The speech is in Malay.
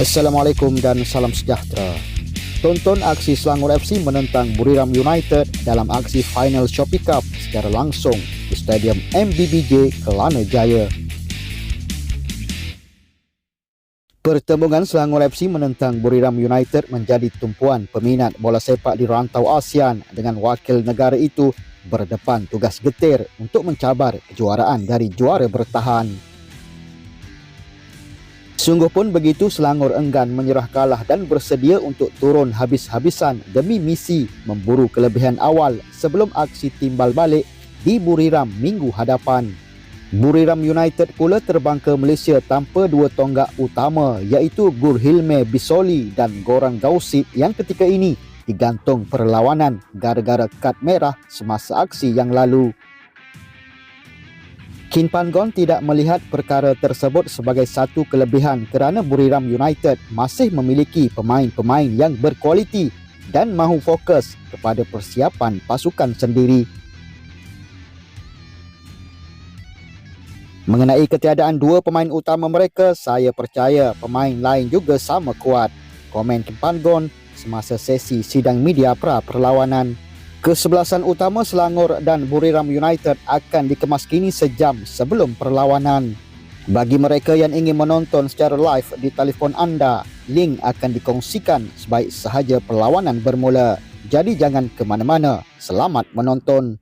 Assalamualaikum dan salam sejahtera. Tonton aksi Selangor FC menentang Buriram United dalam aksi final Shopee Cup secara langsung di Stadium MBBJ, Kelana Jaya. Pertembungan Selangor FC menentang Buriram United menjadi tumpuan peminat bola sepak di rantau ASEAN dengan wakil negara itu berdepan tugas getir untuk mencabar kejuaraan dari juara bertahan. Sungguh pun begitu, Selangor enggan menyerah kalah dan bersedia untuk turun habis-habisan demi misi memburu kelebihan awal sebelum aksi timbal balik di Buriram minggu hadapan. Buriram United pula terbang ke Malaysia tanpa dua tonggak utama iaitu Gurhilme Bisoli dan Goran Gausit yang ketika ini digantung perlawanan gara-gara kad merah semasa aksi yang lalu. Kin Pangon tidak melihat perkara tersebut sebagai satu kelebihan kerana Buriram United masih memiliki pemain-pemain yang berkualiti dan mahu fokus kepada persiapan pasukan sendiri. Mengenai ketiadaan dua pemain utama mereka, saya percaya pemain lain juga sama kuat, komen Kin Pangon semasa sesi sidang media pra-perlawanan. Kesebelasan utama Selangor dan Buriram United akan dikemas kini sejam sebelum perlawanan. Bagi mereka yang ingin menonton secara live di telefon anda, link akan dikongsikan sebaik sahaja perlawanan bermula. Jadi jangan ke mana-mana. Selamat menonton.